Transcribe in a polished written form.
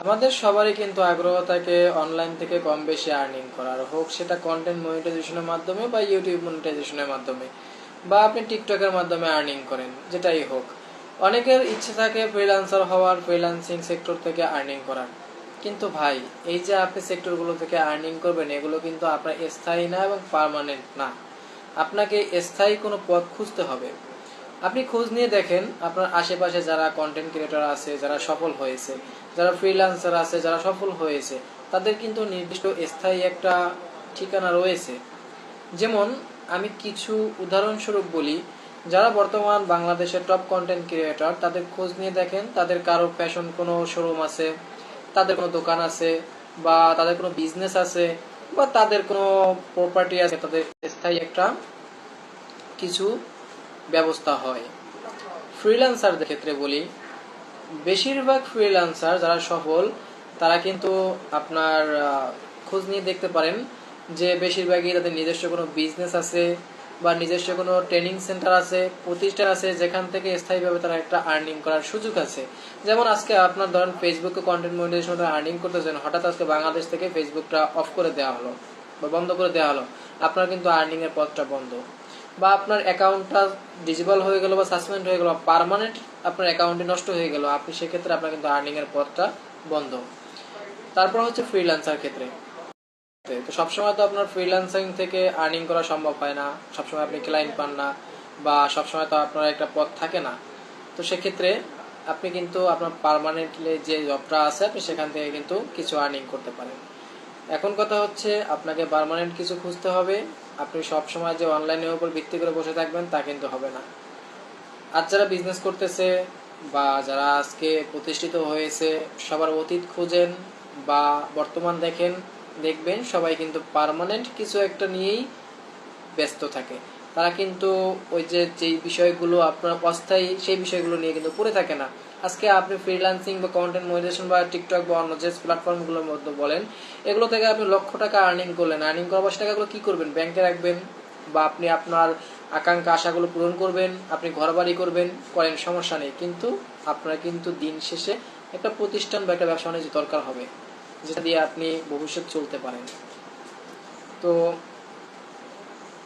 আমাদের সবারই কিন্তু আগ্রহ থাকে অনলাইন থেকে কম বেশি আর্নিং করার, হোক সেটা কন্টেন্ট মনিটাইজেশনের মাধ্যমে বা ইউটিউব মনিটাইজেশনের মাধ্যমে বা আপনি টিকটকের মাধ্যমে আর্নিং করেন, যেটাই হোক। অনেকের ইচ্ছে থাকে ফ্রিল্যান্সার হওয়ার, ফ্রিল্যান্সিং সেক্টর থেকে আর্নিং করার। কিন্তু ভাই, এই যে আপনি সেক্টরগুলো থেকে আর্নিং করবেন, এগুলো কিন্তু আপনার স্থায়ী না এবং পার্মানেন্ট না। আপনাকে স্থায়ী কোনো পথ খুঁজতে হবে। আপনি খোঁজ নিয়ে দেখেন আপনার আশেপাশে যারা কন্টেন্ট ক্রিয়েটর আছে, যারা সফল হয়েছে, যারা ফ্রিল্যান্সার আছে, যারা সফল হয়েছে, তাদের কিন্তু নির্দিষ্ট স্থায়ী একটা ঠিকানা রয়েছে। যেমন আমি কিছু উদাহরণস্বরূপ বলি, যারা বর্তমান বাংলাদেশের টপ কন্টেন্ট ক্রিয়েটর, তাদের খোঁজ নিয়ে দেখেন তাদের কারো ফ্যাশন কোনো শোরুম আছে, তাদের কোনো দোকান আছে, বা তাদের কোনো বিজনেস আছে, বা তাদের কোনো প্রপার্টি আছে, তাদের স্থায়ী একটা কিছু ব্যবস্থা হয়। ফ্রিল্যান্সারদের ক্ষেত্রে বলি, বেশিরভাগ ফ্রিল্যান্সার যারা সফল, তারা কিন্তু আপনার খোঁজ নিয়ে দেখতে পারেন যে বেশিরভাগই তাদের নিজস্ব কোনো বিজনেস আছে বা নিজস্ব কোনো ট্রেনিং সেন্টার আছে, প্রতিষ্ঠান আছে, যেখান থেকে স্থায়ীভাবে তারা একটা আর্নিং করার সুযোগ আছে। যেমন আজকে আপনার ধরেন ফেসবুকে কন্টেন্ট মনিটাইজেশন আর্নিং করতেছেন, হঠাৎ আজকে বাংলাদেশ থেকে ফেসবুকটা অফ করে দেওয়া হলো বা বন্ধ করে দেওয়া হলো, আপনার কিন্তু আর্নিং এর পথটা বন্ধ। বা আপনার অ্যাকাউন্টটা ডিজেবল হয়ে গেল বা সাসপেন্ড হয়ে গেল, পার্মানেন্ট আপনার অ্যাকাউন্টে নষ্ট হয়ে গেল, আপনি সেক্ষেত্রে আপনার কিন্তু আর্নিং এর পথটা বন্ধ। তারপর হচ্ছে ফ্রিল্যান্সার ক্ষেত্রে, তো সবসময় তো আপনার ফ্রিল্যান্সিং থেকে আর্নিং করা সম্ভব হয় না, সবসময় আপনি ক্লায়েন্ট পান না, বা সবসময় তো আপনার একটা পথ থাকে না। তো সেক্ষেত্রে আপনি কিন্তু আপনার পার্মানেন্টলি যে জবটা আছে, আপনি সেখান থেকে কিন্তু কিছু আর্নিং করতে পারেন। এখন কথা হচ্ছে আপনাকে পার্মানেন্ট কিছু খুঁজতে হবে। আপনি সবসময় যে অনলাইনের উপর ভিত্তি করে বসে থাকবেন তা কিন্তু হবে না। আজ যারা বিজনেস করতেছে বা যারা আজকে প্রতিষ্ঠিত হয়েছে, সবার অতীত খুঁজেন বা বর্তমান দেখেন, দেখবেন সবাই কিন্তু পার্মানেন্ট কিছু একটা নিয়েই ব্যস্ত থাকে। তারা কিন্তু ওই যে যেই বিষয়গুলো আপনার অস্থায়ী, সেই বিষয়গুলো নিয়ে কিন্তু পড়ে থাকে না। আজকে আপনি ফ্রিল্যান্সিং বা কন্টেন্ট মনিটাইজেশন বা টিকটক বা অন্য যে প্ল্যাটফর্মগুলোর মধ্যে বলেন, এগুলো থেকে আপনি লক্ষ টাকা আর্নিং করলেন, আর্নিং করার 10 টাকাগুলো কি করবেন? ব্যাংকে রাখবেন, বা আপনি আপনার আকাঙ্ক্ষা আশাগুলো পূরণ করবেন, আপনি ঘর বাড়ি করবেন, করেন, সমস্যা নেই। কিন্তু আপনার কিন্তু দিন শেষে একটা প্রতিষ্ঠান বা একটা ব্যবসা বাণিজ্য দরকার হবে, যেটা দিয়ে আপনি ভবিষ্যৎ চলতে পারেন। তো